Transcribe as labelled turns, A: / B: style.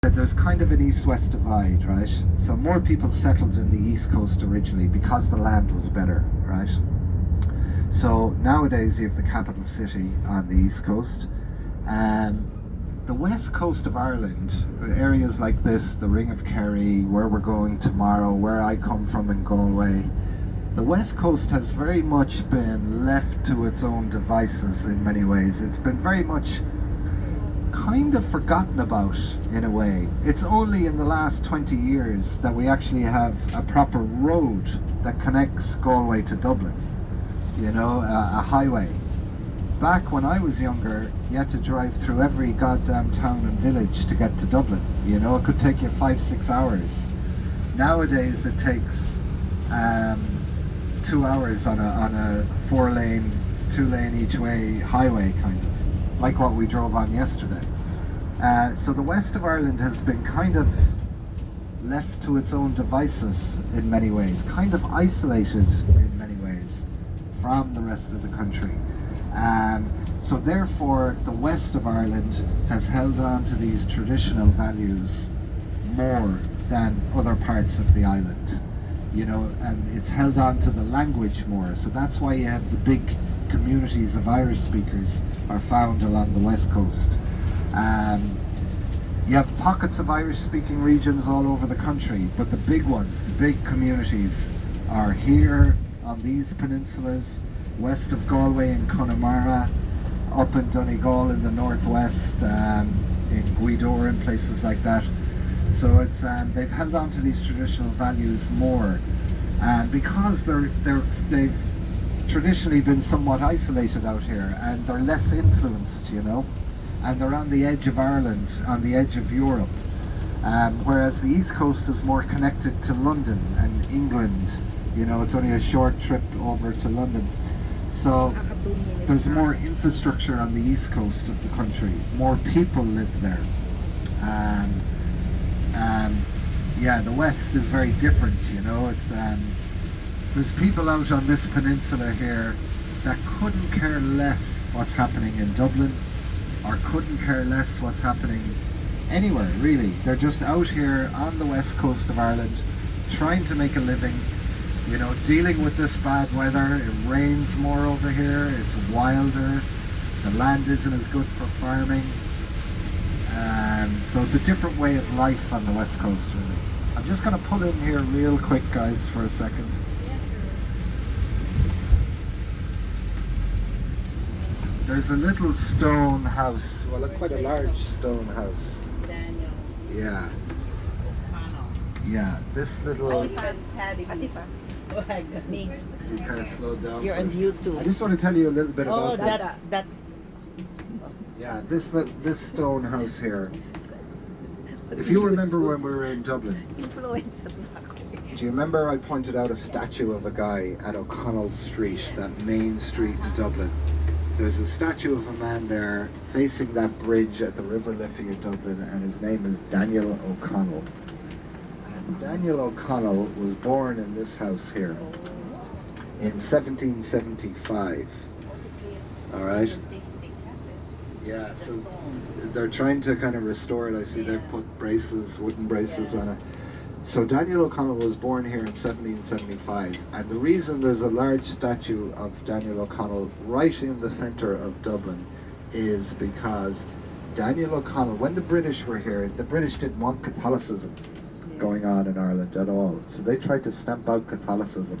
A: There's kind of an east-west divide, right? So more people settled in the east coast originally because the land was better, right? So nowadays you have the capital city on the east coast. The west coast of Ireland, areas like this, the Ring of Kerry, where we're going tomorrow, where I come from in Galway, the west coast has very much been left to its own devices in many ways. It's been very much kind of forgotten about in a way. It's only in the last 20 years that we actually have a proper road that connects Galway to Dublin, you know, a highway. Back when I was younger, you had to drive through every goddamn town and village to get to Dublin. You know, it could take you 5-6 hours. Nowadays it takes 2 hours on a 4-lane, 2-lane each way highway, kind of like what we drove on yesterday. So the west of Ireland has been kind of left to its own devices in many ways, kind of isolated in many ways from the rest of the country. So therefore the west of Ireland has held on to these traditional values more than other parts of the island, you know, and it's held on to the language more. So that's why you have the big communities of Irish speakers are found along the west coast. You have pockets of Irish speaking regions all over the country, but the big ones, the big communities are here on these peninsulas, west of Galway in Connemara, up in Donegal in the northwest, in Gweedore and places like that. So it's they've held on to these traditional values more, because they've traditionally been somewhat isolated out here, and they're less influenced, you know, and they're on the edge of Ireland, on the edge of Europe, whereas the east coast is more connected to London and England. You know, it's only a short trip over to London. So there's more infrastructure on the east coast of the country. More people live there. Yeah, the west is very different, you know. It's there's people out on this peninsula here that couldn't care less what's happening in Dublin, or couldn't care less what's happening anywhere, really. They're just out here on the west coast of Ireland trying to make a living, you know, dealing with this bad weather. It rains more over here, it's wilder, the land isn't as good for farming. So it's a different way of life on the west coast, really. I'm just going to pull in here real quick, guys, for a second. There's a little stone house, well, quite a large stone house. Yeah. Yeah, this little... You kind of slowed down.
B: You're on YouTube.
A: I just want to tell you a little bit about this.
B: that.
A: Yeah, this stone house here. If you remember when we were in Dublin, do you remember I pointed out a statue of a guy at O'Connell Street, that main street in Dublin? There's a statue of a man there facing that bridge at the River Liffey in Dublin, and his name is Daniel O'Connell. And Daniel O'Connell was born in this house here in 1775. All right? Yeah, so they're trying to kind of restore it. I see they've put braces, wooden braces on it. So Daniel O'Connell was born here in 1775, and the reason there's a large statue of Daniel O'Connell right in the centre of Dublin is because Daniel O'Connell, when the British were here, the British didn't want Catholicism going on in Ireland at all. So they tried to stamp out Catholicism.